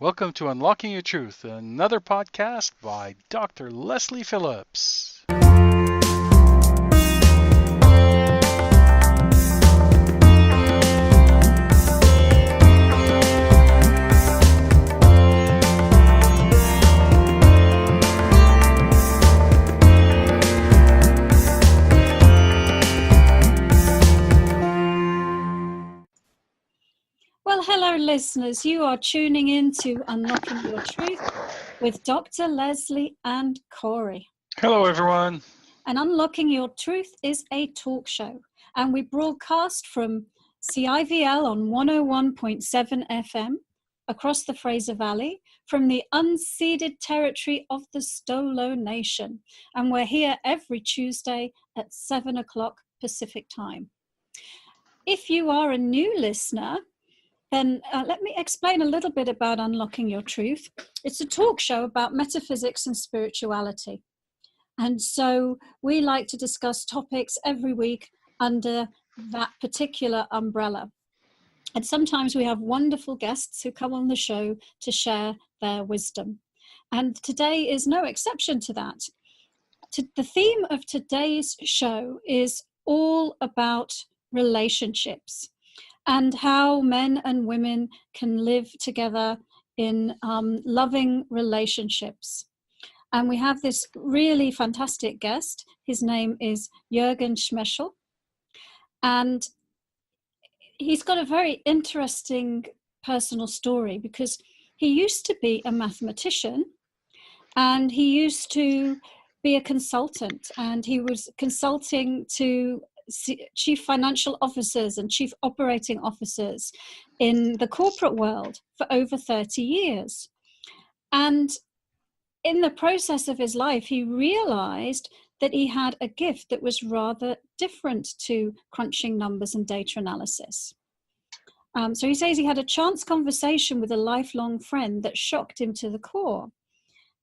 Welcome to Unlocking Your Truth, another podcast by Dr. Lesley Phillips. Well, hello, listeners. You are tuning in to Unlocking Your Truth with Dr. Lesley and Corey. Hello, everyone. And Unlocking Your Truth is a talk show, and we broadcast from CIVL on 101.7 FM across the Fraser Valley from the unceded territory of the Stolo Nation. And we're here every Tuesday at 7 o'clock Pacific time. If you are a new listener, then let me explain a little bit about Unlocking Your Truth. It's a talk show about metaphysics and spirituality. And so we like to discuss topics every week under that particular umbrella. And sometimes we have wonderful guests who come on the show to share their wisdom. And today is no exception to that. The theme of today's show is all about relationships, and how men and women can live together in loving relationships. And we have this really fantastic guest. His name is Jurgen Schmechel. And he's got a very interesting personal story because he used to be a mathematician and he used to be a consultant, and he was consulting to chief financial officers and chief operating officers in the corporate world for over 30 years. And in the process of his life, he realized that he had a gift that was rather different to crunching numbers and data analysis. So he says he had a chance conversation with a lifelong friend that shocked him to the core,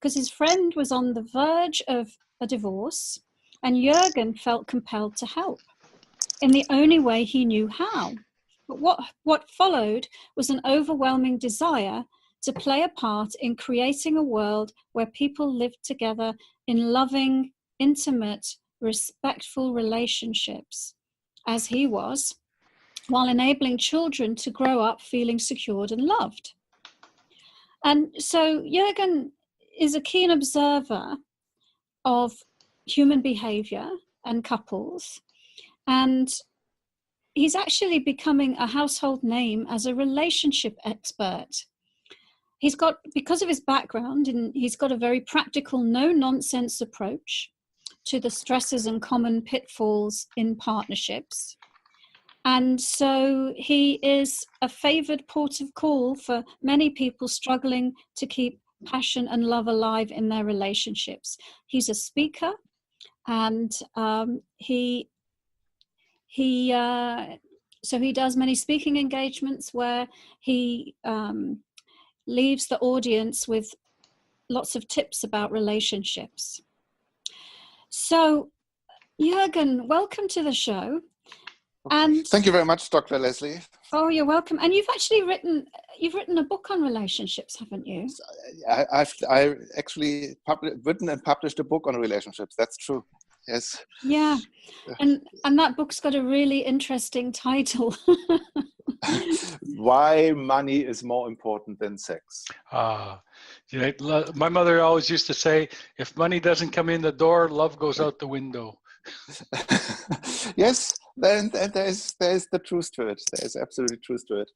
because his friend was on the verge of a divorce, and Jurgen felt compelled to help in the only way he knew how. But what followed was an overwhelming desire to play a part in creating a world where people lived together in loving, intimate, respectful relationships, as he was, while enabling children to grow up feeling secured and loved. And so Jurgen is a keen observer of human behavior and couples, and he's actually becoming a household name as a relationship expert. Because of his background, and he's got a very practical, no-nonsense approach to the stresses and common pitfalls in partnerships. And so he is a favored port of call for many people struggling to keep passion and love alive in their relationships. He's a speaker, and so he does many speaking engagements where he leaves the audience with lots of tips about relationships. So, Jurgen, welcome to the show. And thank you very much, Dr. Lesley. Oh, you're welcome. And you've actually written a book on relationships, haven't you? I actually written and published a book on relationships. That's true. Yes. Yeah, and that book's got a really interesting title. Why money is more important than sex. My mother always used to say, if money doesn't come in the door, love goes out the window. Yes, then there is the truth to it. There is absolutely truth to it.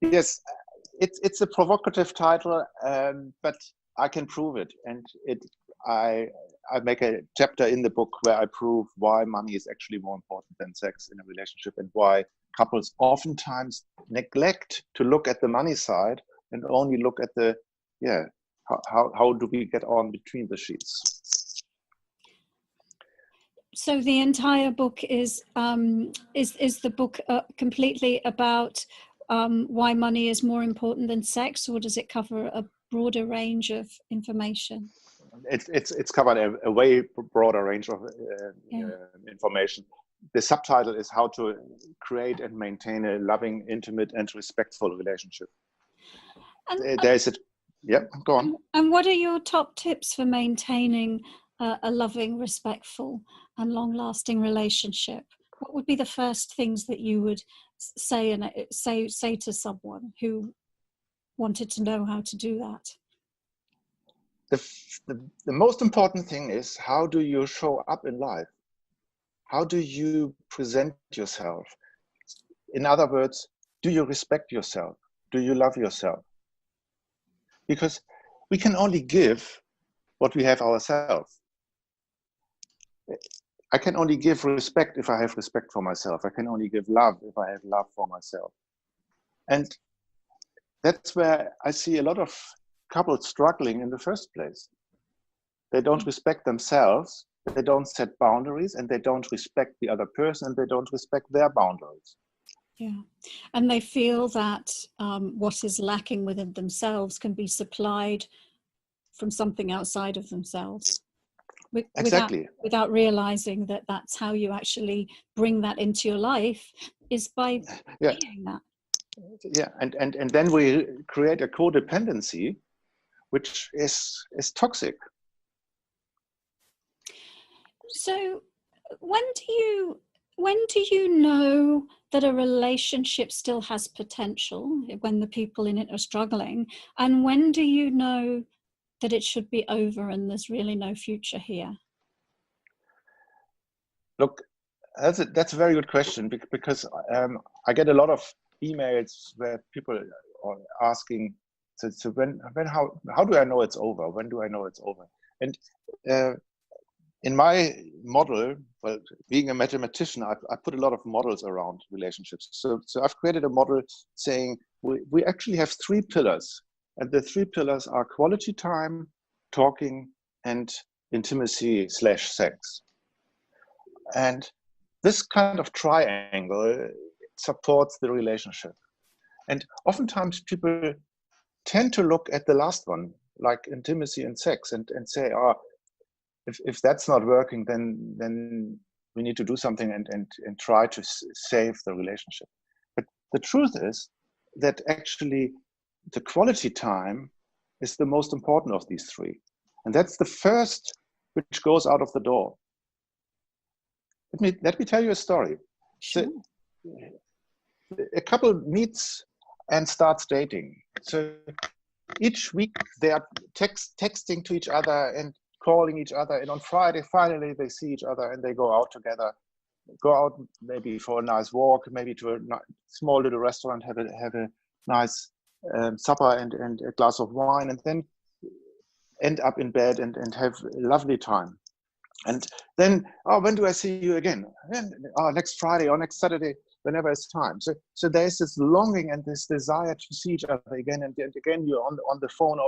Yes, it's a provocative title, but I can prove it, and I make a chapter in the book where I prove why money is actually more important than sex in a relationship, and why couples oftentimes neglect to look at the money side and only look at the how do we get on between the sheets. So the entire book is the book completely about why money is more important than sex, or does it cover a broader range of information? It's covered a way broader range of information. The subtitle is how to create and maintain a loving, intimate, and respectful relationship. there's a, yeah, go on. And what are your top tips for maintaining a loving, respectful, and long-lasting relationship? What would be the first things that you would say to someone who wanted to know how to do that? The most important thing is, how do you show up in life? How do you present yourself? In other words, do you respect yourself? Do you love yourself? Because we can only give what we have ourselves. I can only give respect if I have respect for myself. I can only give love if I have love for myself. And that's where I see a lot of couples struggling in the first place. They don't respect themselves, they don't set boundaries, and they don't respect the other person, and they don't respect their boundaries. Yeah, and they feel that what is lacking within themselves can be supplied from something outside of themselves. Exactly. Without realizing that that's how you actually bring that into your life, is by being that. Yeah, and then we create a codependency, which is toxic. So when do you know that a relationship still has potential, when the people in it are struggling, and when do you know that it should be over and there's really no future here? Look, that's a very good question, because I get a lot of emails where people are asking, so how do I know it's over? When do I know it's over? And in my model, well, being a mathematician, I put a lot of models around relationships. So I've created a model saying we actually have 3 pillars, and the 3 pillars are quality time, talking, and intimacy/sex. And this kind of triangle supports the relationship. And oftentimes people tend to look at the last one, like intimacy and sex, and say, oh, if that's not working, then we need to do something and try to save the relationship. But the truth is that actually the quality time is the most important of these 3. And that's the first which goes out of the door. Let me tell you a story. Sure. So, a couple meets and starts dating. So each week they are texting to each other and calling each other. And on Friday, finally, they see each other and they go out together. Go out maybe for a nice walk, maybe to a small little restaurant, have a nice supper and a glass of wine, and then end up in bed and have a lovely time. And then, oh, when do I see you again? Next Friday or next Saturday, whenever it's time. So there's this longing and this desire to see each other again and again. You're on the phone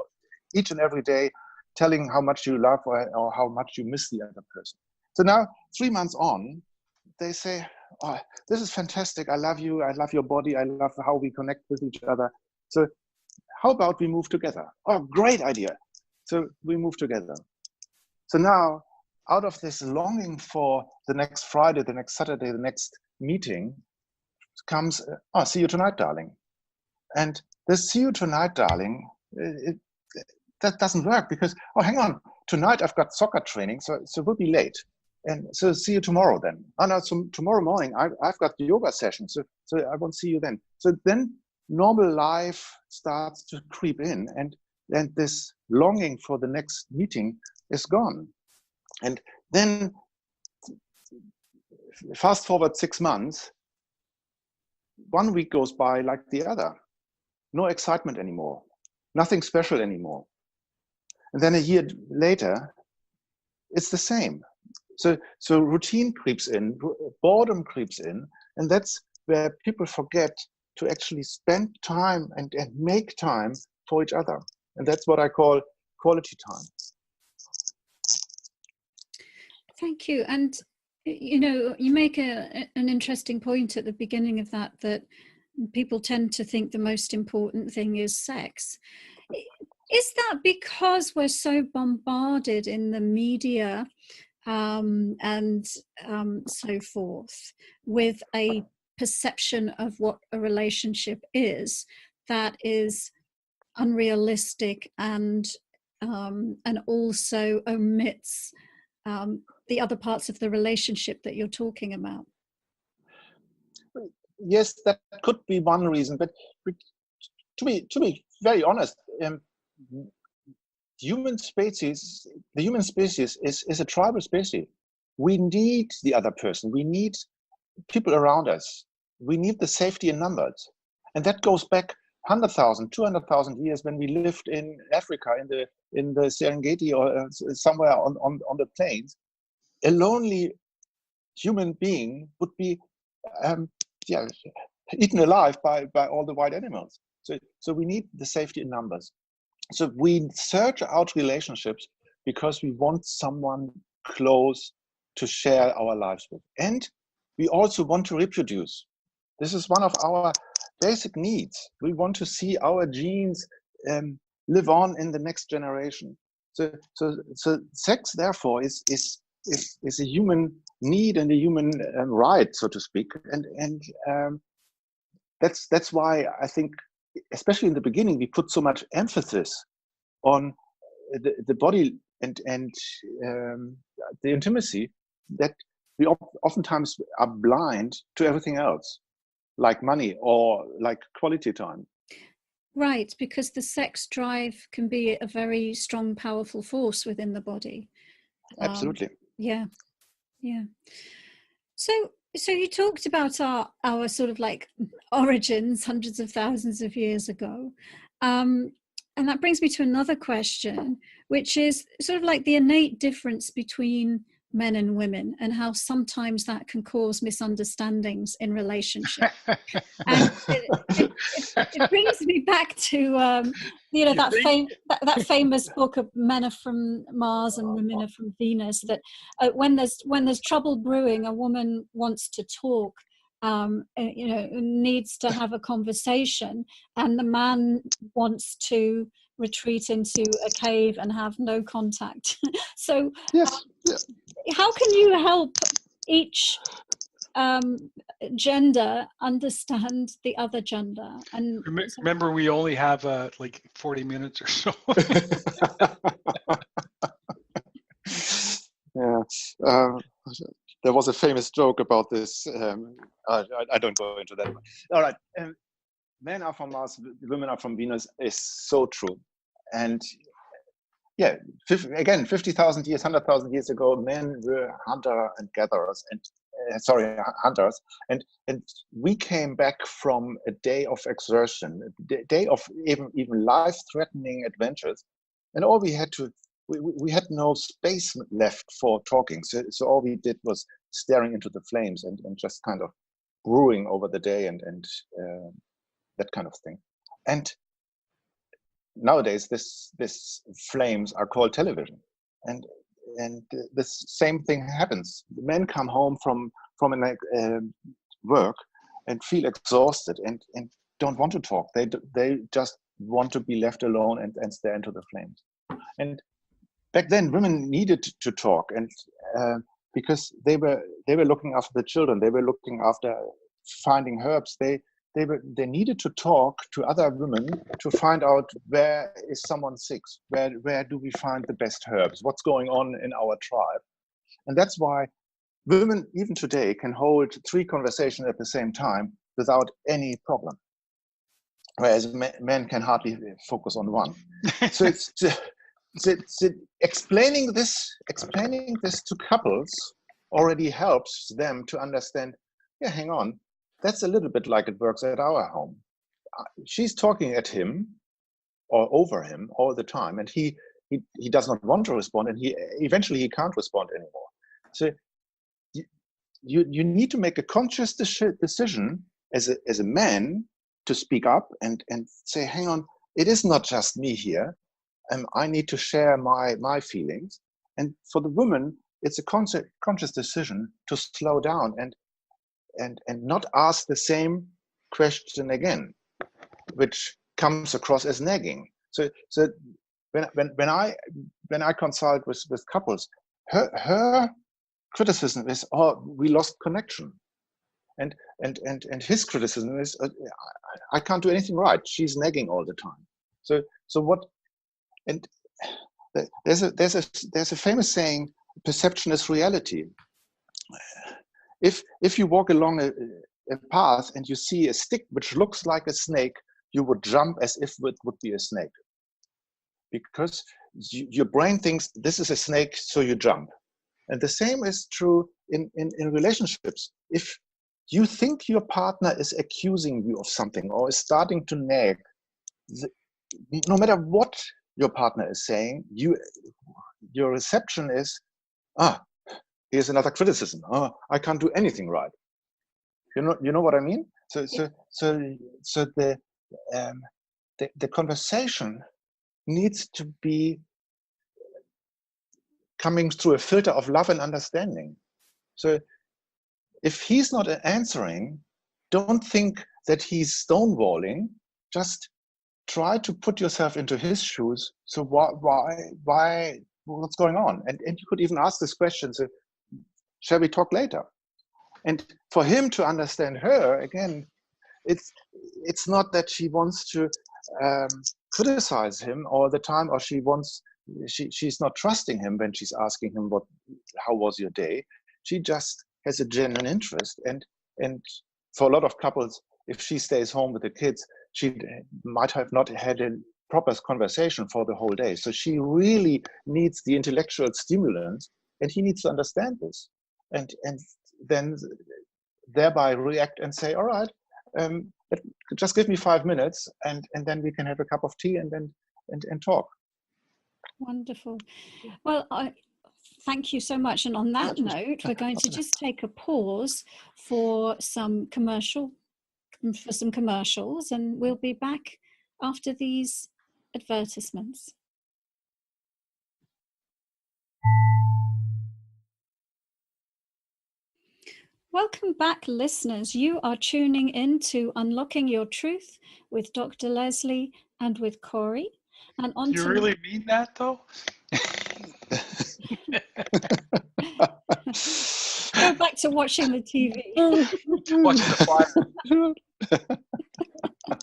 each and every day, telling how much you love or how much you miss the other person. So now, 3 months on, they say, oh, this is fantastic. I love you. I love your body. I love how we connect with each other. So how about we move together? Oh, great idea. So we move together. So now, out of this longing for the next Friday, the next Saturday, the next meeting comes, see you tonight, darling. And this see you tonight, darling, that doesn't work because, oh, hang on, tonight I've got soccer training, so we'll be late. And so see you tomorrow then. Oh no, so tomorrow morning I've got the yoga session, so I won't see you then. So then normal life starts to creep in, and then this longing for the next meeting is gone. And then fast forward 6 months, 1 week goes by like the other. No excitement anymore, nothing special anymore. And then a year later, it's the same. So routine creeps in, boredom creeps in, and that's where people forget to actually spend time and make time for each other. And that's what I call quality time. Thank you. And you know, you make an interesting point at the beginning of that people tend to think the most important thing is sex. Is that because we're so bombarded in the media and so forth with a perception of what a relationship is that is unrealistic and also omits the other parts of the relationship that you're talking about. Yes, that could be one reason, but to be very honest, the human species is a tribal species. We need the other person. We need people around us. We need the safety in numbers, and that goes back 100,000, 200,000 years when we lived in Africa, in the Serengeti or somewhere on the plains. A lonely human being would be eaten alive by all the wild animals. So we need the safety in numbers. So we search out relationships because we want someone close to share our lives with. And we also want to reproduce. This is one of our basic needs. We want to see our genes live on in the next generation. So sex, therefore, is a human need and a human right, so to speak. And that's why I think, especially in the beginning, we put so much emphasis on the body and the intimacy, that we oftentimes are blind to everything else, like money or like quality time. Right, because the sex drive can be a very strong, powerful force within the body. Absolutely. Yeah. So you talked about our sort of like origins hundreds of thousands of years ago. And that brings me to another question, which is sort of like the innate difference between men and women, and how sometimes that can cause misunderstandings in relationships. And it brings me back to that famous book of Men Are From Mars and Women Are From Venus, that when there's trouble brewing, a woman wants to talk, needs to have a conversation, and the man wants to retreat into a cave and have no contact. So yes. How can you help each gender understand the other gender? And remember, we only have like 40 minutes or so. Yeah. There was a famous joke about this. I don't go into that. All right. Men are from Mars, women are from Venus is so true. And yeah, again, 50,000 years, 100,000 years ago, men were hunter and gatherers, and hunters, and we came back from a day of exertion, a day of even life-threatening adventures, and all we had to, we had no space left for talking, so all we did was staring into the flames and just kind of brewing over the day and that kind of thing. And nowadays, this flames are called television, and this same thing happens. The men come home from work and feel exhausted and don't want to talk. They just want to be left alone and stare into the flames. And back then, women needed to talk, and because they were looking after the children, they were looking after finding herbs. They needed to talk to other women to find out where is someone sick, where do we find the best herbs, what's going on in our tribe. And that's why women, even today, can hold 3 conversations at the same time without any problem, whereas men can hardly focus on one. So it's explaining this to couples already helps them to understand, yeah, hang on, that's a little bit like it works at our home. She's talking at him or over him all the time, and he does not want to respond, and eventually he can't respond anymore. So you need to make a conscious decision as a man to speak up and say, hang on, it is not just me here. I need to share my feelings. And for the woman, it's a conscious decision to slow down and not ask the same question again, which comes across as nagging. So when I consult with couples, her criticism is, oh, we lost connection, and his criticism is, I can't do anything right. She's nagging all the time. So what? And there's a famous saying: perception is reality. If you walk along a path and you see a stick which looks like a snake, you would jump as if it would be a snake, because your brain thinks this is a snake, so you jump. And the same is true in relationships. If you think your partner is accusing you of something or is starting to nag, no matter what your partner is saying, your reception is, here's another criticism. I can't do anything right. You know what I mean? So the conversation needs to be coming through a filter of love and understanding. So if he's not answering, don't think that he's stonewalling. Just try to put yourself into his shoes. So why, what's going on? And you could even ask this question, so, shall we talk later? And for him to understand her, again, it's not that she wants to criticize him all the time, or she's not trusting him when she's asking him how was your day. She just has a genuine interest. And for a lot of couples, if she stays home with the kids, she might have not had a proper conversation for the whole day. So she really needs the intellectual stimulant, and he needs to understand this. And then thereby react and say, all right, just give me 5 minutes, and then we can have a cup of tea and talk. Wonderful. Well, thank you so much. And on that note, we're going to just take a pause for some commercials, and we'll be back after these advertisements. Welcome back, listeners. You are tuning in to Unlocking Your Truth with Dr. Lesley and with Corey. And on Do you really mean that, though? Go back to watching the TV. Watching the fire.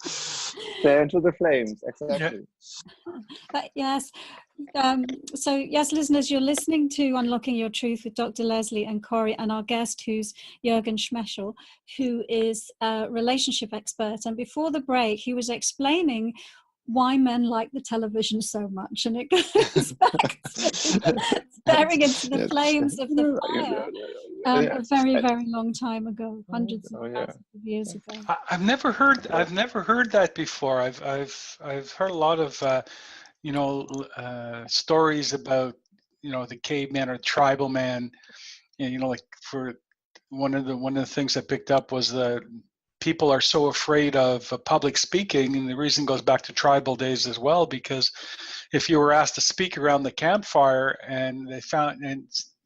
Stare into the flames, exactly. But yes. So yes, listeners, you're listening to Unlocking Your Truth with Dr. Lesley and Corey, and our guest, who's Jurgen Schmechel, who is a relationship expert. And before the break, he was explaining why men like the television so much, and it goes back to staring into the flames of the fire a very, very long time ago, hundreds of thousands of years ago. I've never heard that before. I've heard a lot of stories about the caveman or tribal man, and like for one of the things I picked up was the people are so afraid of public speaking, and the reason goes back to tribal days as well, because if you were asked to speak around the campfire and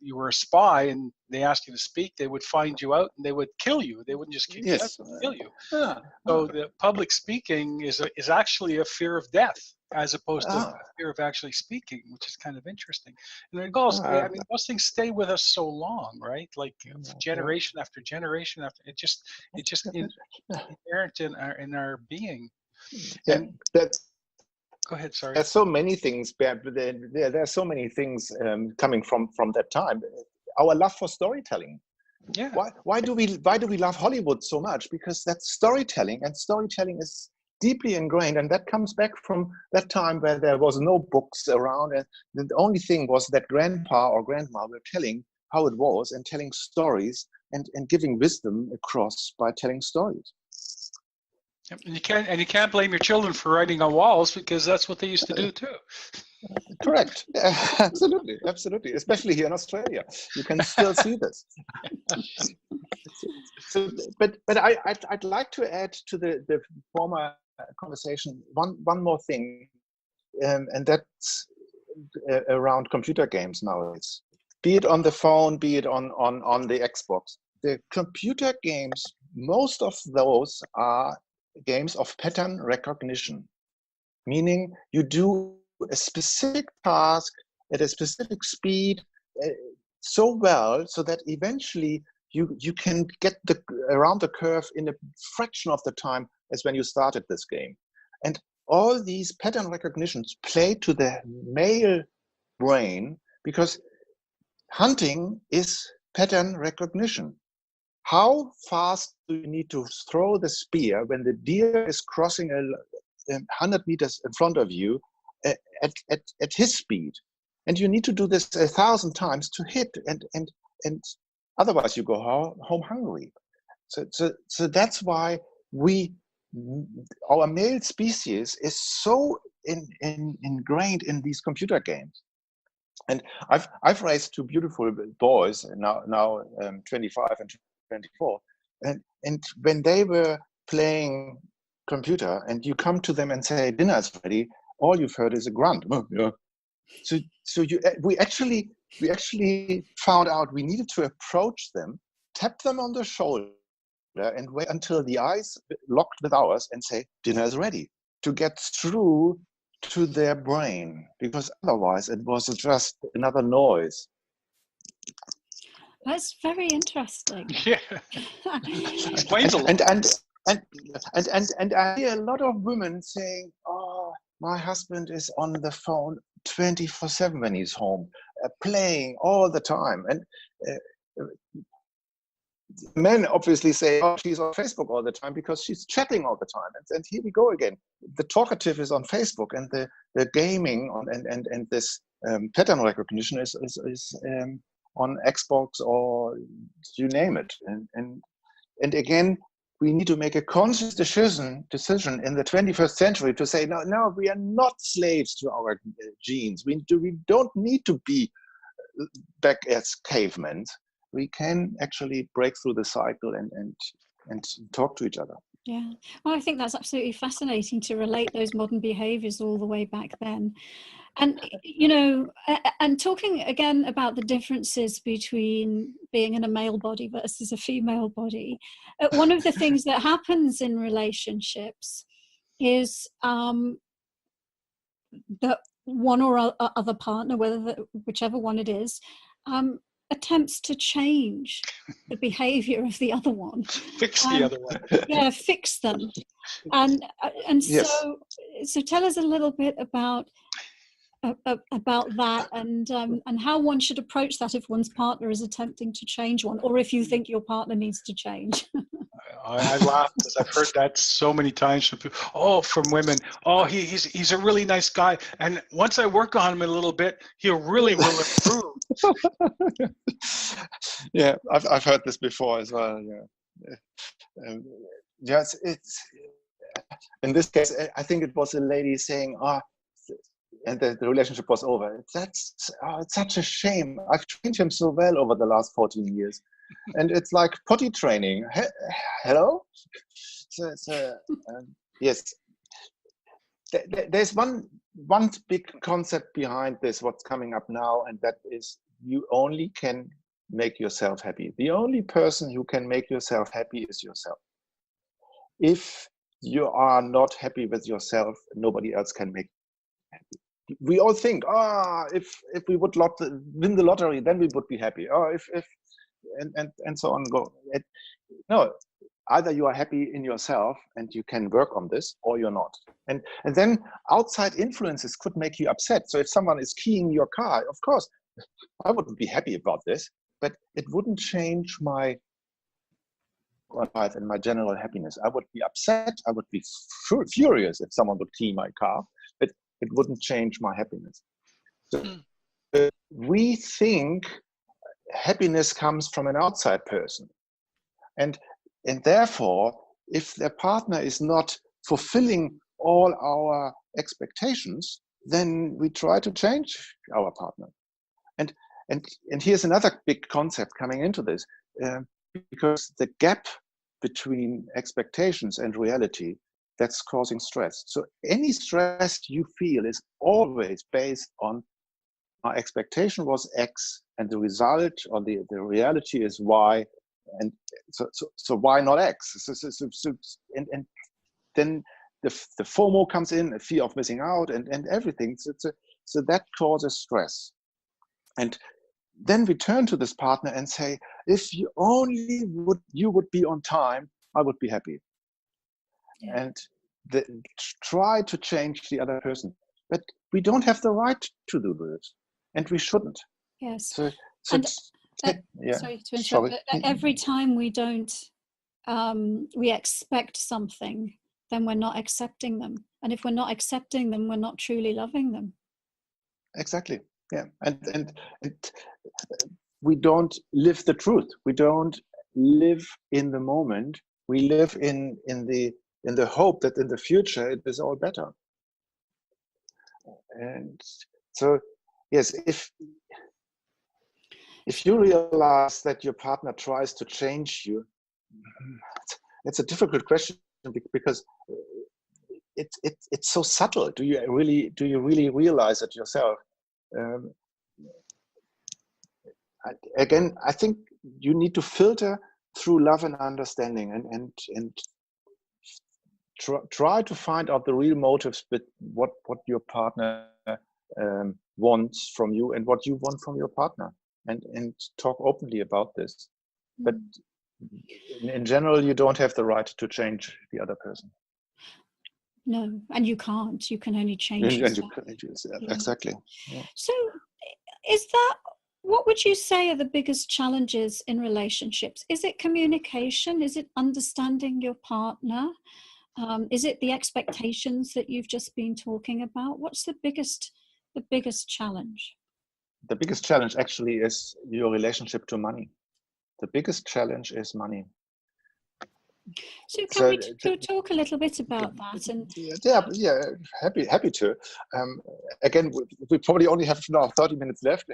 you were a spy and they asked you to speak, they would find you out and they would kill you. They wouldn't just kick you out, they would kill you. So the public speaking is actually a fear of death, as opposed to a fear of actually speaking, which is kind of interesting. And it goes, I mean, those things stay with us so long, right? Like generation after generation after, it just inherent in our being. Yeah, and go ahead, sorry. There's so many things, there are so many things coming from that time. Our love for storytelling. Yeah. Why do we love Hollywood so much? Because that's storytelling, and storytelling is deeply ingrained, and that comes back from that time where there was no books around, and the only thing was that grandpa or grandma were telling how it was and telling stories and giving wisdom across by telling stories. And you can't blame your children for writing on walls, because that's what they used to do too. Correct. Absolutely, especially here in Australia, you can still see this. So, but I'd like to add to the former conversation one more thing, and that's around computer games nowadays. Be it on the phone, be it on the Xbox. The computer games, most of those are games of pattern recognition, meaning you do a specific task at a specific speed so well, so that eventually you can get around the curve in a fraction of the time as when you started this game. And all these pattern recognitions play to the male brain, because hunting is pattern recognition. How fast do you need to throw the spear when the deer is crossing 100 meters in front of you at his speed? And you need to do this 1,000 times to hit, and otherwise you go home hungry. So that's why our male species is so ingrained in these computer games. And I've raised two beautiful boys, now 25 and 24, and when they were playing computer, and you come to them and say dinner's ready, all you've heard is a grunt. Oh, yeah. So we actually found out we needed to approach them, tap them on the shoulder, and wait until the eyes locked with ours and say dinner is ready, to get through to their brain, because otherwise it was just another noise. That's very interesting. Yeah. Explains a lot. And I hear a lot of women saying, oh, my husband is on the phone 24/7 when he's home, playing all the time. And men obviously say, oh, she's on Facebook all the time because she's chatting all the time. And here we go again. The talkative is on Facebook, and the gaming and this pattern recognition is on Xbox, or you name it. And again, we need to make a conscious decision in the 21st century to say, no, we are not slaves to our genes. We don't need to be back as cavemen. We can actually break through the cycle and talk to each other. Yeah, well, I think that's absolutely fascinating to relate those modern behaviors all the way back then. And, you know, and talking again about the differences between being in a male body versus a female body, one of the things that happens in relationships is that one or other partner, whichever one it is, attempts to change the behavior of the other one. Fix the other one. Yeah, fix them. And Yes. so tell us a little bit about that, and how one should approach that if one's partner is attempting to change one, or if you think your partner needs to change. I laugh because I've heard that so many times from people. Oh, from women. Oh, he's a really nice guy, and once I work on him a little bit, he'll really improve. Yeah, I've heard this before as well. Yeah. Yes, it's in this case. I think it was a lady saying, and the relationship was over. It's such a shame. I've trained him so well over the last 14 years. And it's like potty training. Hello? Yes. There's one big concept behind this, what's coming up now, and that is you only can make yourself happy. The only person who can make yourself happy is yourself. If you are not happy with yourself, nobody else can make you happy. We all think, if we would win the lottery, then we would be happy. And so on. No, either you are happy in yourself and you can work on this, or you're not. And then outside influences could make you upset. So if someone is keying your car, of course, I wouldn't be happy about this, but it wouldn't change my life and my general happiness. I would be upset. I would be furious if someone would key my car, but it wouldn't change my happiness. So we think happiness comes from an outside person, and therefore, if their partner is not fulfilling all our expectations, then we try to change our partner. And here's another big concept coming into this, because the gap between expectations and reality, that's causing stress. So any stress you feel is always based on my expectation was X, and the result or the reality is Y, and so why not X? And then the FOMO comes in, a fear of missing out, and everything. So that causes stress. And then we turn to this partner and say, if you only would be on time, I would be happy. Yeah. try to change the other person, but we don't have the right to do this, and we shouldn't. Yes. So And yeah. sorry to interrupt, but every time we don't, we expect something, then we're not accepting them. And if we're not accepting them, we're not truly loving them. Exactly. Yeah. And we don't live the truth. We don't live in the moment. We live in the hope that in the future it is all better. And so, yes, if you realize that your partner tries to change you, it's a difficult question, because it's so subtle. Do you really realize it yourself? Again, I think you need to filter through love and understanding, and try to find out the real motives, but what your partner wants from you and what you want from your partner, and talk openly about this. But in general, you don't have the right to change the other person. No, and you can't. You can only change yourself. Exactly. Yeah. So what would you say are the biggest challenges in relationships? Is it communication? Is it understanding your partner? Is it the expectations that you've just been talking about? What's the biggest challenge? The biggest challenge actually is your relationship to money. The biggest challenge is money. So can we talk a little bit about that? And yeah, happy to. Again, we probably only have now 30 minutes left.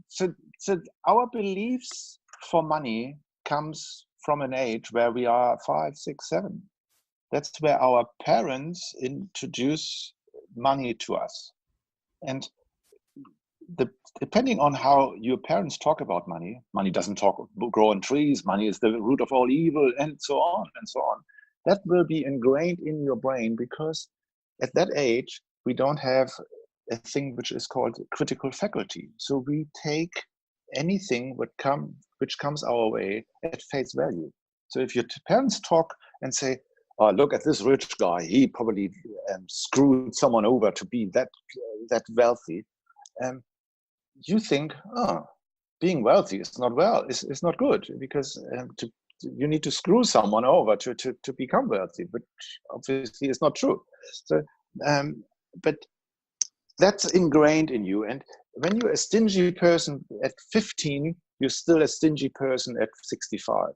So our beliefs for money comes from an age where we are 5, 6, 7. That's where our parents introduce money to us, and depending on how your parents talk about money doesn't grow on trees, money is the root of all evil, and so on and so on. That will be ingrained in your brain, because at that age, we don't have a thing which is called critical faculty. So we take anything which comes our way at face value. So if your parents talk and say, "Oh, look at this rich guy, he probably screwed someone over to be that wealthy," you think, "Oh, being wealthy is not good, because you need to screw someone over to become wealthy," but obviously it's not true. So, but that's ingrained in you. And when you're a stingy person at 15, you're still a stingy person at 65,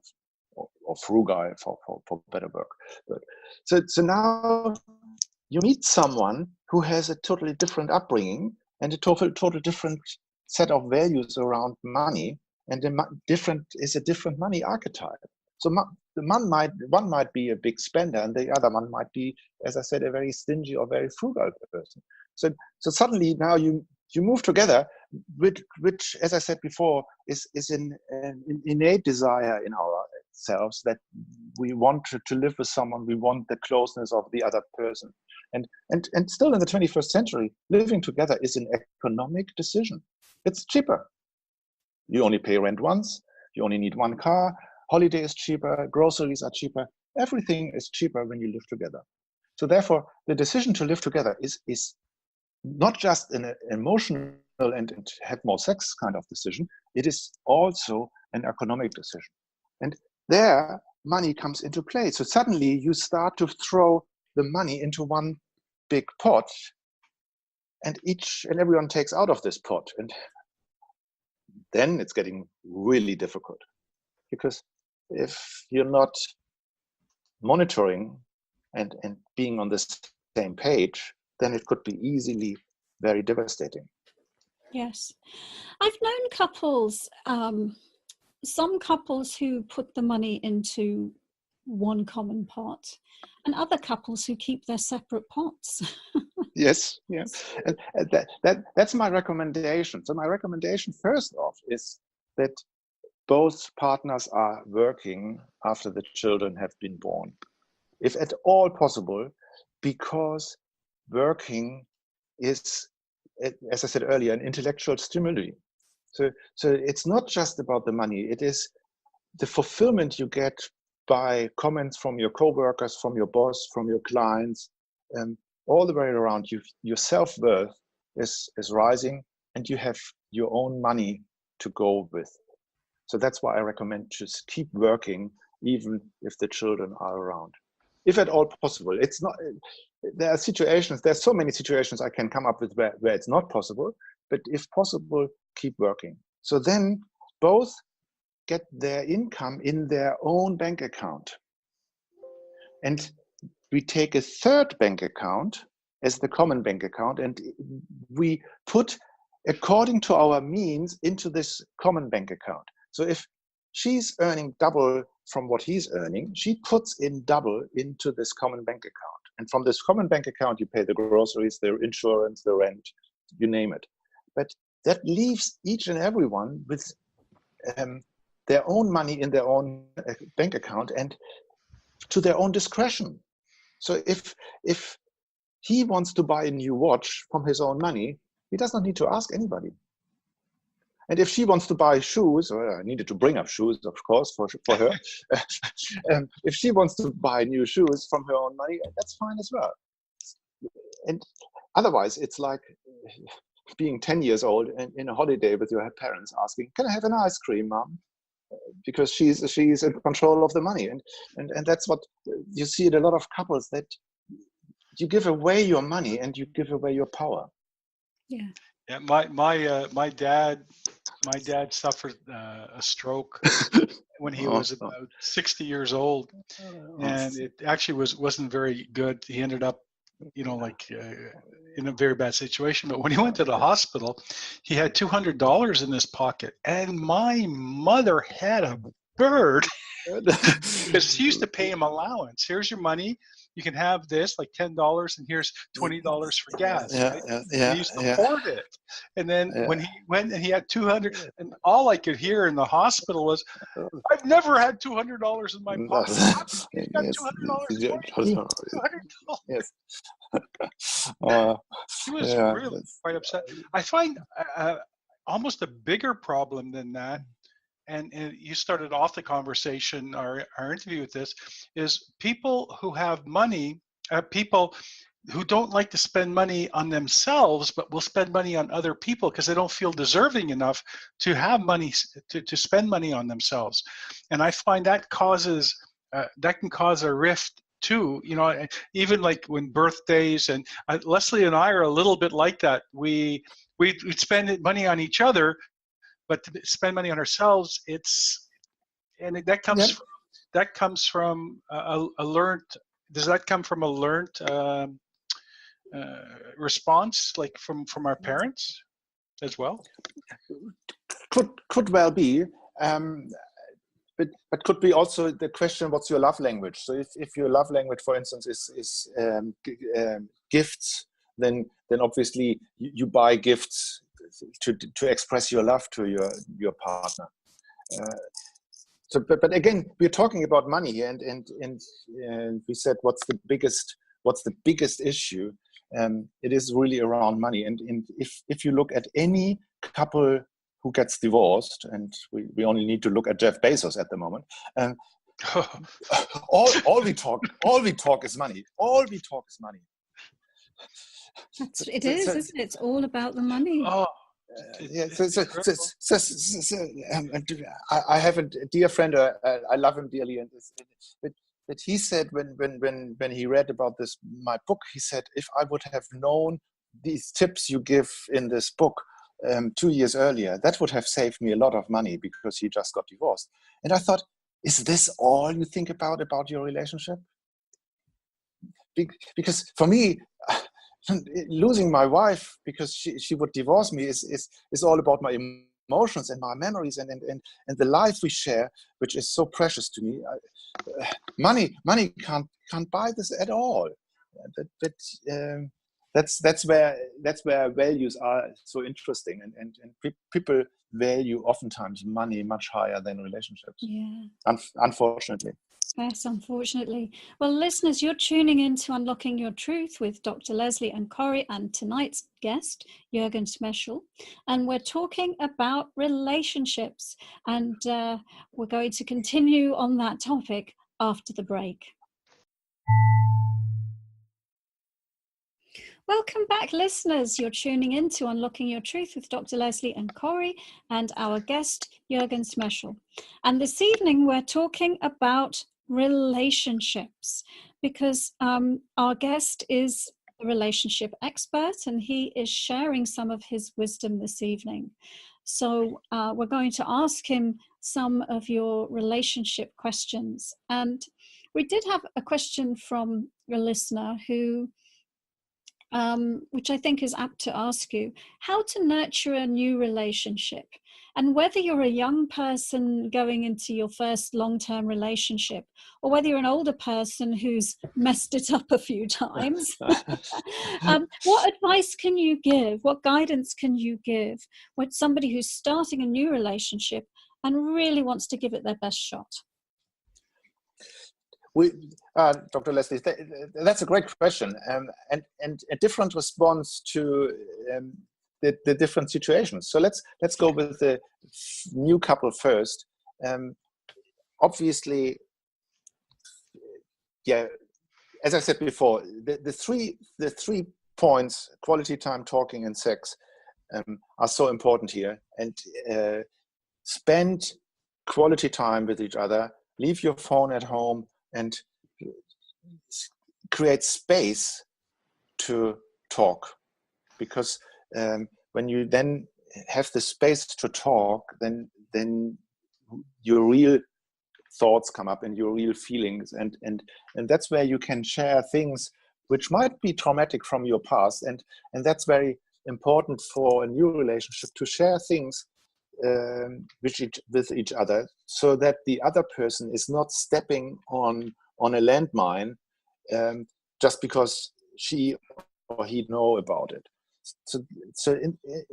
or frugal for better work. But, so now you meet someone who has a totally different upbringing and a total different set of values around money, and is a different money archetype. So one might be a big spender, and the other one might be, as I said, a very stingy or very frugal person. So suddenly now you move together, which, as I said before, is an innate desire in ourselves, that we want to live with someone. We want the closeness of the other person, and still in the 21st century, living together is an economic decision. It's cheaper. You only pay rent once. You only need one car. Holiday is cheaper. Groceries are cheaper. Everything is cheaper when you live together. So therefore, the decision to live together is not just an emotional and have more sex kind of decision. It is also an economic decision. And there, money comes into play. So suddenly you start to throw the money into one big pot, and each and everyone takes out of this pot. And then it's getting really difficult, because if you're not monitoring and being on the same page, then it could be easily very devastating. Yes. I've known couples, some couples who put the money into one common pot, and other couples who keep their separate pots. Yes, yeah. And that's my recommendation. So my recommendation, first off, is that both partners are working after the children have been born, if at all possible, because working is, as I said earlier, an intellectual stimuli. So it's not just about the money. It is the fulfillment you get by comments from your coworkers, from your boss, from your clients, all the way around you. Your self-worth is rising, and you have your own money to go with. So that's why I recommend just keep working, even if the children are around, if at all possible. It's not. There are situations. There's so many situations I can come up with where it's not possible. But if possible, keep working. So then both get their income in their own bank account, and we take a third bank account as the common bank account, and we put according to our means into this common bank account. So if she's earning double from what he's earning, she puts in double into this common bank account. And from this common bank account, you pay the groceries, the insurance, the rent, you name it. But that leaves each and everyone with their own money in their own bank account and to their own discretion. So if he wants to buy a new watch from his own money, he does not need to ask anybody. And if she wants to buy shoes, or I needed to bring up shoes, of course, for her. If she wants to buy new shoes from her own money, that's fine as well. And otherwise, it's like being 10 years old and in a holiday with your parents asking, "Can I have an ice cream, Mom?" Because she's in control of the money. And that's what you see in a lot of couples, that you give away your money and you give away your power. Yeah. Yeah, my dad suffered a stroke when he was about 60 years old, and it actually wasn't very good. He ended up, in a very bad situation. But when he went to the hospital, he had $200 in his pocket, and my mother had a bird because she used to pay him allowance. Here's your money. You can have this, like $10, and here's $20 for gas. Right? He used to hoard it. And then when he went and he had 200, and all I could hear in the hospital was, "I've never had $200 in my pocket. He's got $200. Yes. He was really quite upset. I find almost a bigger problem than that, and you started off the conversation, our interview with this, is people who have money, people who don't like to spend money on themselves, but will spend money on other people because they don't feel deserving enough to have money, to spend money on themselves. And I find that that can cause a rift too, even like when birthdays, and Lesley and I are a little bit like that. We spend money on each other, but to spend money on ourselves, that comes from a learned. Does that come from a learned response, like from our parents as well? Could well be. But could be also the question, what's your love language? So if your love language, for instance, is gifts, then obviously you buy gifts to express your love to your partner. But again, we're talking about money here, and we said what's the biggest issue? It is really around money. And if you look at any couple who gets divorced, and we only need to look at Jeff Bezos at the moment. All we talk is money. All we talk is money. It is, isn't it? It's all about the money. Oh, I have a dear friend. I love him dearly, but he said when he read about my book, he said, if I would have known these tips you give in this book 2 years earlier, that would have saved me a lot of money, because he just got divorced. And I thought, is this all you think about your relationship? Because for me, losing my wife because she would divorce me is all about my emotions and my memories and the life we share, which is so precious to me. Money can't buy this at all. That's where values are so interesting, and people value oftentimes money much higher than relationships. Yeah. Unfortunately. Yes, unfortunately. Well, listeners, you're tuning in to Unlocking Your Truth with Dr. Lesley and Corey, and tonight's guest, Jurgen Schmechel. And we're talking about relationships. And we're going to continue on that topic after the break. Welcome back, listeners. You're tuning in to Unlocking Your Truth with Dr. Lesley and Corey and our guest, Jurgen Schmechel. And this evening, we're talking about relationships because our guest is a relationship expert and he is sharing some of his wisdom this evening. So we're going to ask him some of your relationship questions. And we did have a question from a listener who which I think is apt to ask you, how to nurture a new relationship, and whether you're a young person going into your first long-term relationship, or whether you're an older person who's messed it up a few times. What advice can you give? What guidance can you give with somebody who's starting a new relationship and really wants to give it their best shot? Dr. Lesley, that's a great question, and a different response to the different situations. So let's go with the new couple first. Obviously, yeah, as I said before, the three points: quality time, talking, and sex, are so important here. And spend quality time with each other. Leave your phone at home and create space to talk, because when you then have the space to talk, then your real thoughts come up and your real feelings, and that's where you can share things which might be traumatic from your past, and that's very important for a new relationship, to share things with each other, so that the other person is not stepping on a landmine just because she or he know about it. So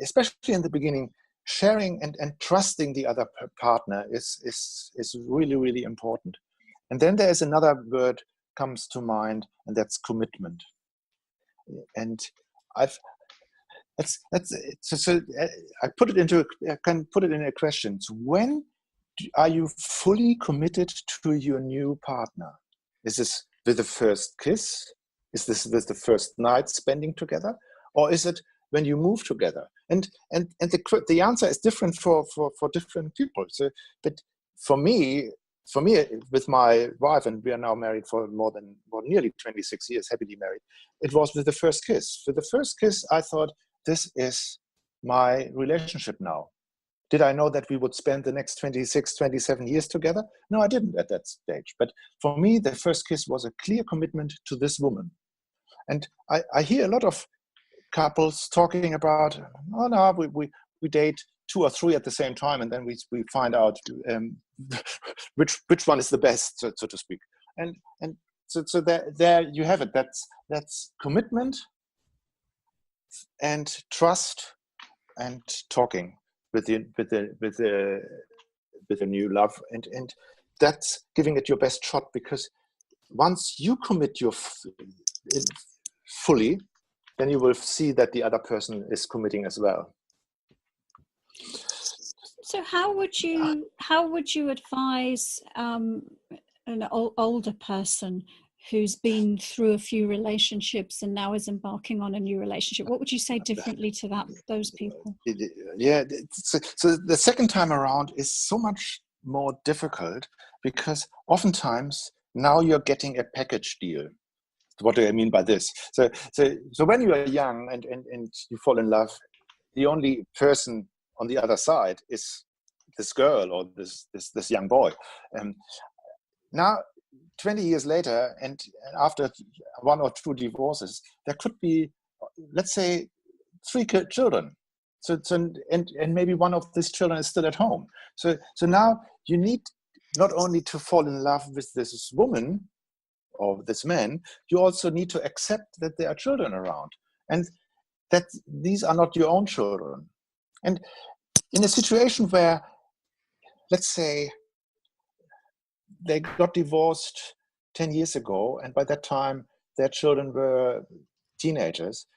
especially in the beginning, sharing and trusting the other partner is really, really important. And then there's another word comes to mind, and that's commitment. And I put it into, I can put it in a question. So when are you fully committed to your new partner? Is this with the first kiss? Is this with the first night spending together? Or is it when you move together? And the answer is different for different people. So, but for me, with my wife, and we are now married for nearly 26 years, happily married, it was with the first kiss. With the first kiss, I thought, this is my relationship now. Did I know that we would spend the next 26, 27 years together? No, I didn't at that stage. But for me, the first kiss was a clear commitment to this woman. And I hear a lot of couples talking about, oh no, we date 2 or 3 at the same time, and then we find out which one is the best, so to speak. And so there you have it. That's commitment and trust and talking with the new love, and that's giving it your best shot, because once you commit fully, then you will see that the other person is committing as well. So how would you advise an older person who's been through a few relationships and now is embarking on a new relationship? What would you say differently to those people? Yeah, so the second time around is so much more difficult, because oftentimes now you're getting a package deal. What do I mean by this? So when you are young and you fall in love, the only person on the other side is this girl or this young boy. Now, 20 years later, and after 1 or 2 divorces, there could be, let's say, 3 children. So and maybe one of these children is still at home. So now you need not only to fall in love with this woman or this man, you also need to accept that there are children around, and that these are not your own children. And in a situation where, let's say, they got divorced 10 years ago, and by that time their children were teenagers,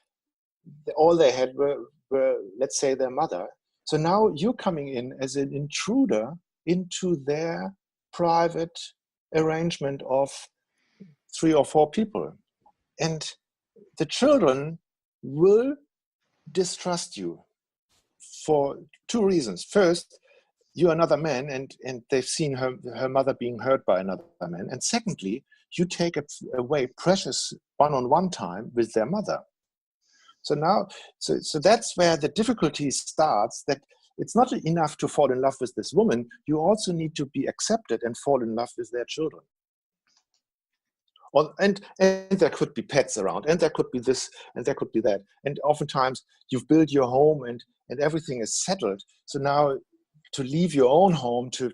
all they had were, let's say, their mother. So now you're coming in as an intruder into their private arrangement of 3 or 4 people. And the children will distrust you for 2 reasons. First, you're another man, and they've seen her mother being hurt by another man. And secondly, you take away precious one-on-one time with their mother. So now, so that's where the difficulty starts, that it's not enough to fall in love with this woman. You also need to be accepted and fall in love with their children. And there could be pets around, and there could be this, and there could be that. And oftentimes you've built your home and everything is settled. So now to leave your own home to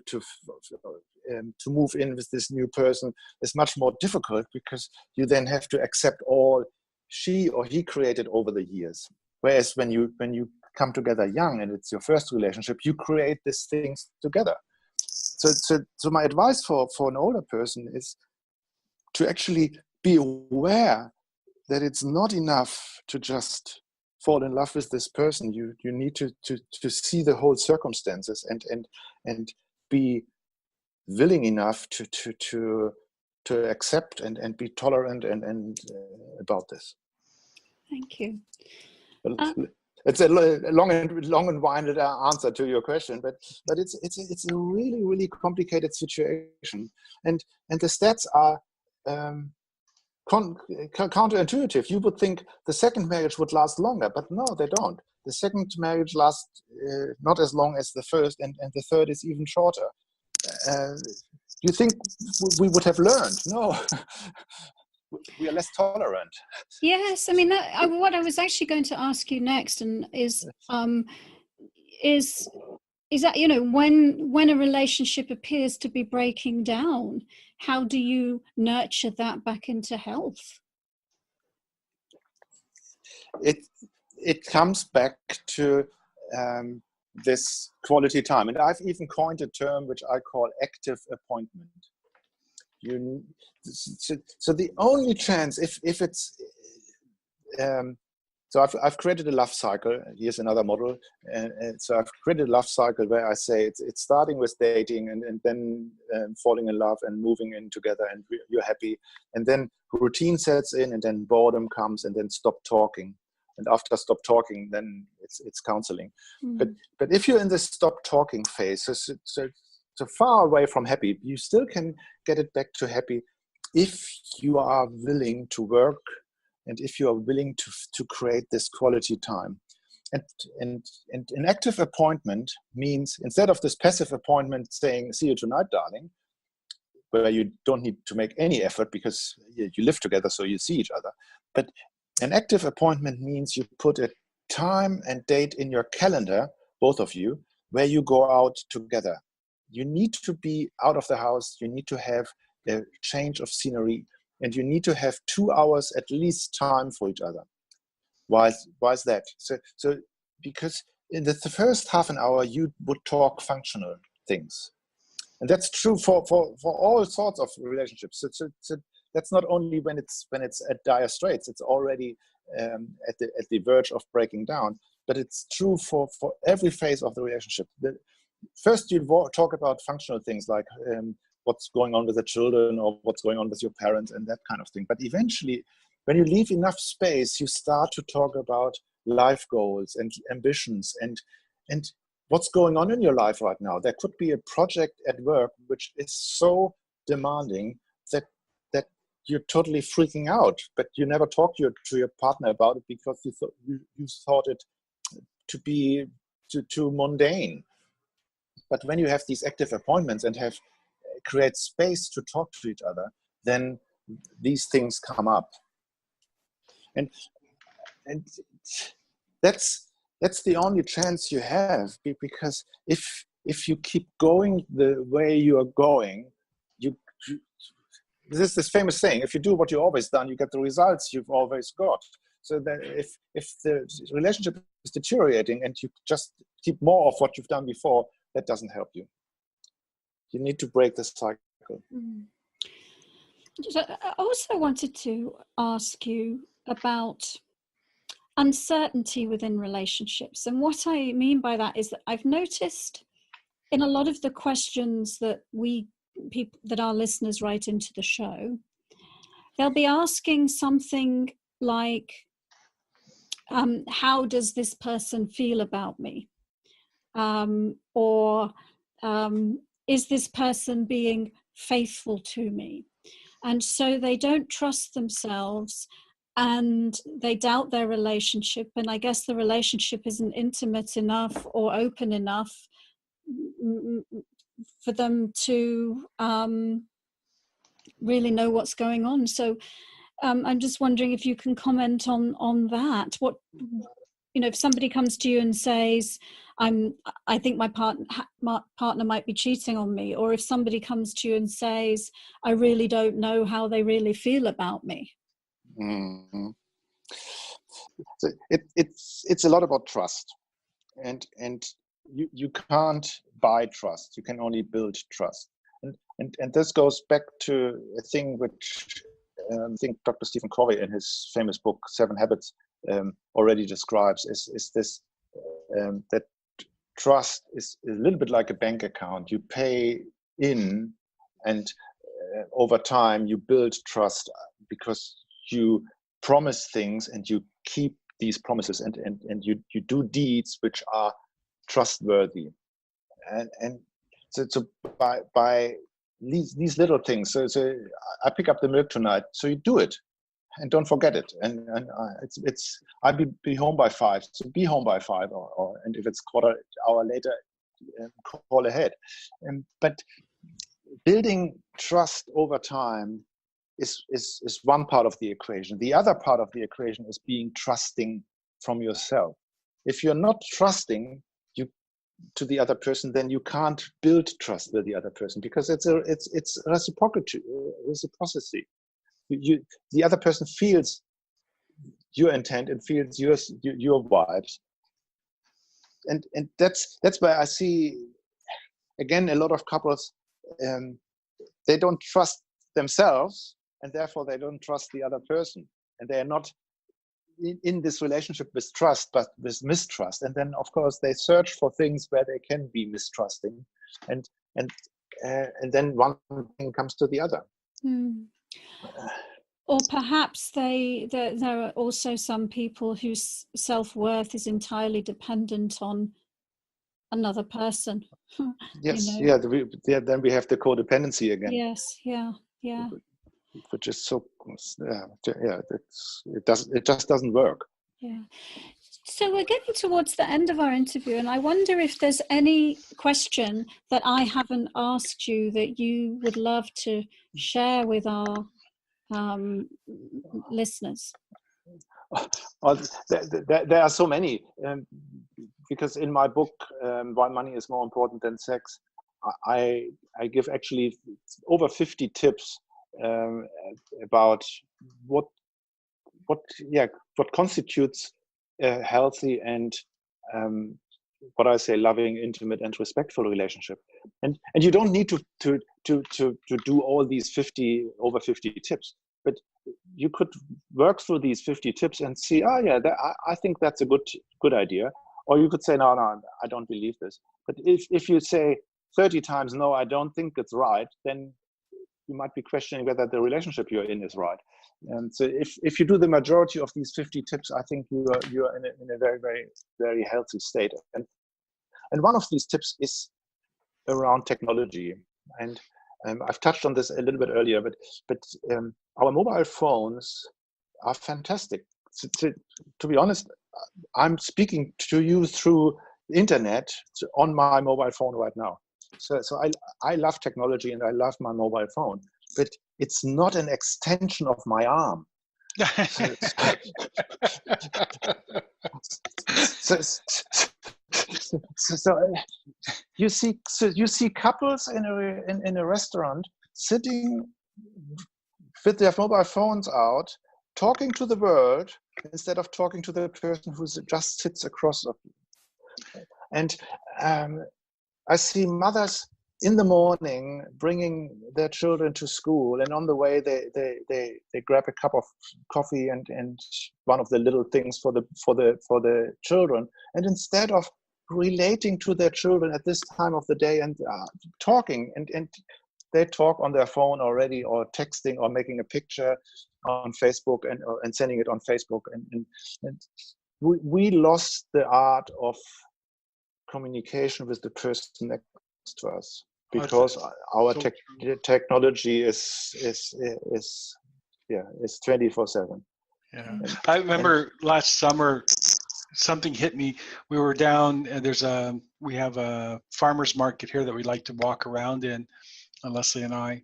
move in with this new person is much more difficult, because you then have to accept all she or he created over the years. Whereas when you come together young and it's your first relationship, you create these things together. So my advice for an older person is to actually be aware that it's not enough to just fall in love with this person. You need to see the whole circumstances and be willing enough to accept and be tolerant and about this. Thank you. It's a long and winded answer to your question, but it's a really, really complicated situation, and the stats are counterintuitive. You would think the second marriage would last longer, but no, they don't. The second marriage lasts not as long as the first, and the third is even shorter. You think we would have learned? No. We are less tolerant. Yes, I mean, what I was actually going to ask you next, and is that, you know, when a relationship appears to be breaking down, how do you nurture that back into health? It comes back to this quality time, and I've even coined a term which I call active appointment. So the only chance, if it's so I've created a love cycle. Here's another model, and so I've created a love cycle where I say it's starting with dating, and then falling in love and moving in together, and you're happy, and then routine sets in, and then boredom comes, and then stop talking, and after stop talking, then it's counseling. Mm-hmm. But if you're in the stop talking phase, so far away from happy, you still can get it back to happy if you are willing to work, and if you are willing to create this quality time. And an active appointment means, instead of this passive appointment saying, see you tonight, darling, where you don't need to make any effort because you live together, so you see each other. But an active appointment means you put a time and date in your calendar, both of you, where you go out together. You need to be out of the house. You need to have a change of scenery, and you need to have 2 hours at least time for each other. Why is that? So because in the first half an hour, you would talk functional things. And that's true for all sorts of relationships. So that's not only when it's at dire straits, it's already at the verge of breaking down, but it's true for every phase of the relationship. First, you talk about functional things like what's going on with the children, or what's going on with your parents, and that kind of thing. But eventually, when you leave enough space, you start to talk about life goals and ambitions and what's going on in your life right now. There could be a project at work which is so demanding that you're totally freaking out, but you never talk to your partner about it because you thought it to be too mundane. But when you have these active appointments and create space to talk to each other, then these things come up. And that's the only chance you have, because if you keep going the way you are going, this is this famous saying: if you do what you've always done, you get the results you've always got. So that if the relationship is deteriorating and you just keep more of what you've done before, that doesn't help you. You need to break this cycle. I also wanted to ask you about uncertainty within relationships. And what I mean by that is that I've noticed in a lot of the questions that we people that our listeners write into the show, they'll be asking something like, how does this person feel about me? Or is this person being faithful to me? And so they don't trust themselves and they doubt their relationship. And I guess the relationship isn't intimate enough or open enough for them to really know what's going on. So I'm just wondering if you can comment on that. What, if somebody comes to you and says, I think my partner might be cheating on me, or if somebody comes to you and says, I really don't know how they really feel about me. Mm-hmm. So it's a lot about trust, and you can't buy trust. You can only build trust, and this goes back to a thing which I think Dr. Stephen Covey in his famous book 7 Habits already describes is this that trust is a little bit like a bank account. You pay in, and over time you build trust because you promise things and you keep these promises, and you do deeds which are trustworthy, and so by these little things. So I pick up the milk tonight, so you do it and don't forget it, and it's I'll be home by 5, so be home by 5, or and if it's quarter hour later, call ahead. But building trust over time is one part of the equation. The other part of the equation is being trusting from yourself. If you're not trusting to the other person, then you can't build trust with the other person, because it's reciprocity. The other person feels your intent and feels your vibes, and that's why I see again a lot of couples, they don't trust themselves, and therefore they don't trust the other person, and they are not in this relationship with trust but with mistrust, and then of course they search for things where they can be mistrusting, and then one thing comes to the other. Or perhaps there are also some people whose self-worth is entirely dependent on another person. Yes, yeah, then we have the codependency again. Yes, yeah. Which is so, it just doesn't work. Yeah. So we're getting towards the end of our interview, and I wonder if there's any question that I haven't asked you that you would love to share with our listeners. There are so many, because in my book, Why Money is More Important Than Sex, I give actually over 50 tips about what constitutes a healthy and what I say, loving, intimate, and respectful relationship. And you don't need to do all these over 50 tips, but you could work through these 50 tips and see, I think that's a good idea. Or you could say, no, I don't believe this. But if you say 30 times, no, I don't think it's right, then you might be questioning whether the relationship you're in is right. And so if you do the majority of these 50 tips, I think you are in a very, very, very healthy state. And one of these tips is around technology. And I've touched on this a little bit earlier, but our mobile phones are fantastic. To be honest, I'm speaking to you through the internet on my mobile phone right now. So I love technology and I love my mobile phone, but it's not an extension of my arm. So you see couples in a restaurant sitting with their mobile phones out, talking to the world instead of talking to the person who just sits across of you. And I see mothers in the morning bringing their children to school, and on the way they grab a cup of coffee and one of the little things for the children, and instead of relating to their children at this time of the day and talking, and they talk on their phone already, or texting, or making a picture on Facebook and sending it on Facebook. And we lost the art of communication with the person next to us, because our technology is 24/7. Yeah, I remember last summer something hit me. We were down, and we have a farmer's market here that we like to walk around in, Lesley and I.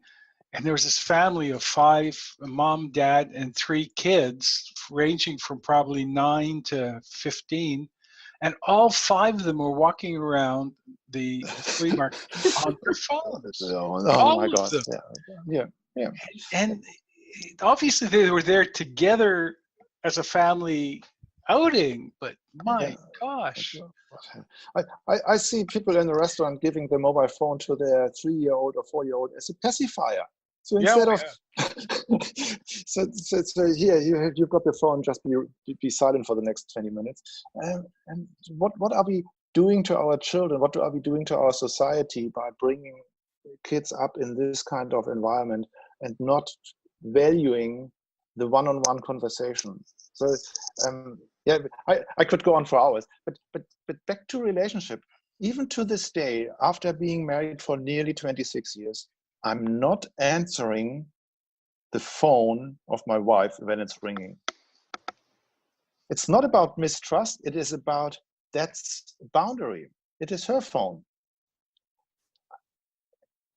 And there was this family of 5, a mom, dad, and 3 kids, ranging from probably 9 to 15. And all 5 of them were walking around the flea market on their phones. Oh my God. Yeah. And obviously they were there together as a family outing, but my gosh. I see people in the restaurant giving the mobile phone to their 3-year-old or 4-year-old as a pacifier. So instead of so here you've got the phone, just be silent for the next 20 minutes. And what are we doing to our children? What are we doing to our society by bringing kids up in this kind of environment and not valuing the one-on-one conversation? So I could go on for hours, but back to relationship. Even to this day, after being married for nearly 26 years, I'm not answering the phone of my wife when it's ringing. It's not about mistrust. It is about that's boundary. It is her phone.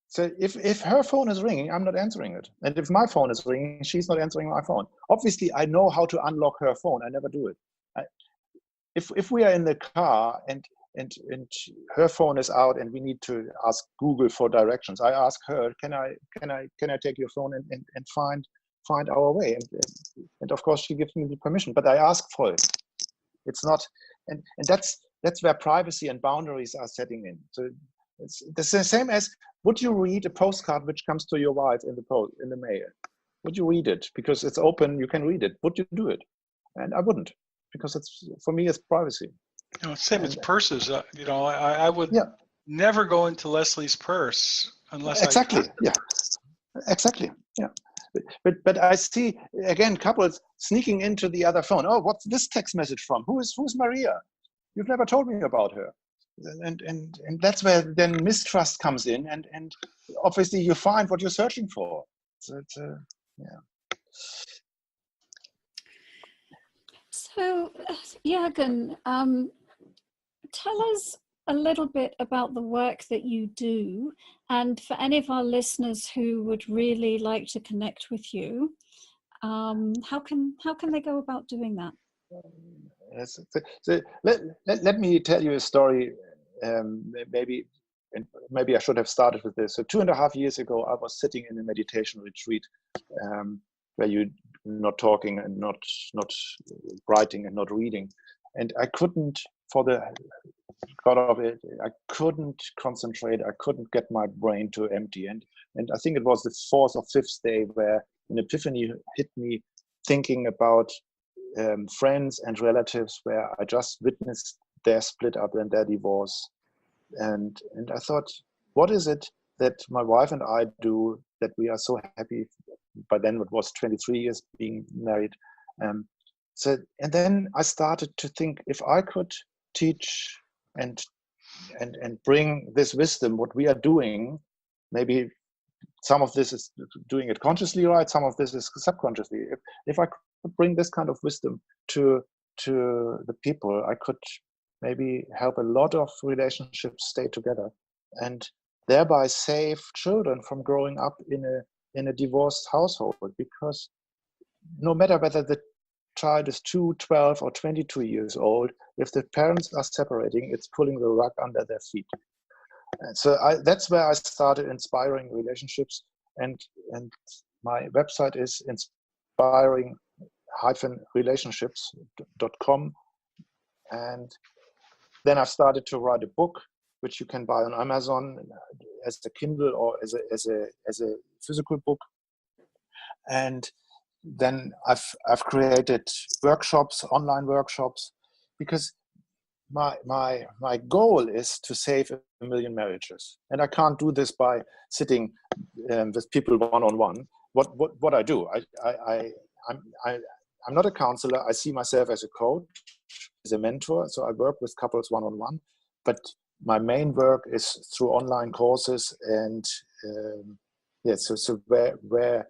So if her phone is ringing, I'm not answering it. And if my phone is ringing, she's not answering my phone. Obviously, I know how to unlock her phone. I never do it. If we are in the car and her phone is out and we need to ask Google for directions, I ask her, can I take your phone and find our way? And of course she gives me the permission, but I ask for it. It's not, and that's where privacy and boundaries are setting in. So it's the same as, would you read a postcard which comes to your wife in the mail? Would you read it? Because it's open, you can read it. Would you do it? And I wouldn't, because for me it's privacy. Same as purses. I would never go into Lesley's purse unless exactly. But I see again couples sneaking into the other phone. Oh, what's this text message from? Who's Maria? You've never told me about her. And that's where then mistrust comes in, and obviously you find what you're searching for. So it's So, Jurgen, tell us a little bit about the work that you do, and for any of our listeners who would really like to connect with you, how can they go about doing that? Yes. So let me tell you a story. Maybe I should have started with this. So 2.5 years ago, I was sitting in a meditation retreat where you're not talking and not writing and not reading, and I couldn't, for the God of it, I couldn't concentrate. I couldn't get my brain to empty, and I think it was the 4th or 5th day where an epiphany hit me, thinking about friends and relatives where I just witnessed their split up and their divorce. And I thought, what is it that my wife and I do that we are so happy? By then it was 23 years being married. And then I started to think, if I could teach and bring this wisdom, what we are doing, maybe some of this is doing it consciously right, some of this is subconsciously. If I could bring this kind of wisdom to the people, I could maybe help a lot of relationships stay together, and thereby save children from growing up in a divorced household. Because no matter whether the child is 2, 12, or 22 years old, if the parents are separating, it's pulling the rug under their feet. And so that's where I started inspiring relationships, and my website is inspiring-relationships.com. And then I started to write a book, which you can buy on Amazon as a Kindle or as a physical book. And then I've created workshops, online workshops, because my goal is to save 1 million marriages, and I can't do this by sitting with people one-on-one. What I do, I'm not a counselor. I see myself as a coach, as a mentor. So I work with couples one-on-one, but my main work is through online courses, and so where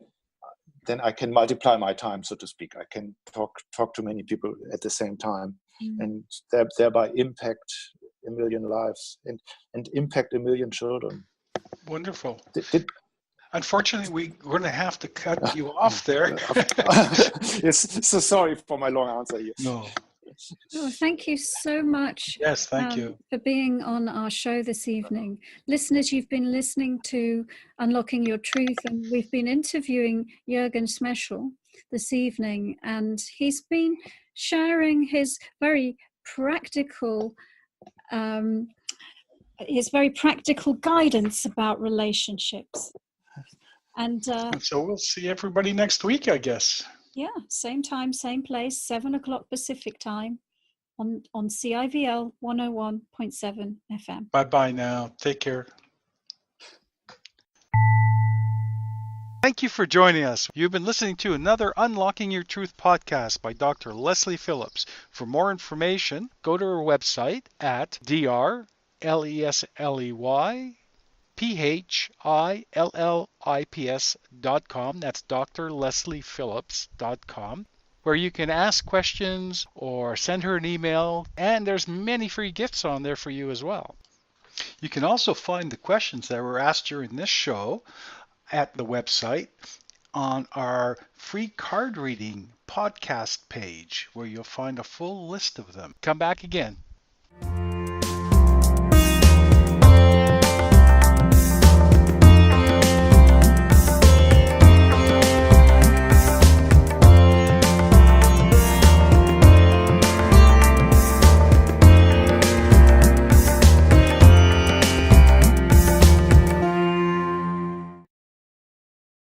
then I can multiply my time, so to speak. I can talk to many people at the same time, and thereby impact 1 million lives and impact 1 million children. Wonderful. Unfortunately, we're going to have to cut you off there. Yes, so sorry for my long answer here. No. Oh, thank you so much. Yes, thank you for being on our show this evening. Listeners, you've been listening to Unlocking Your Truth, and we've been interviewing Jurgen Schmechel this evening, and he's been sharing his very practical guidance about relationships. And so we'll see everybody next week, I guess. Yeah, same time, same place, 7 o'clock Pacific time on CIVL 101.7 FM. Bye-bye now. Take care. Thank you for joining us. You've been listening to another Unlocking Your Truth podcast by Dr. Lesley Phillips. For more information, go to our website at drlesleyphillips.com. That's drlesleyphillips.com, where you can ask questions or send her an email, and there's many free gifts on there for you as well. You can also find the questions that were asked during this show at the website on our free card reading podcast page, where you'll find a full list of them. Come back again.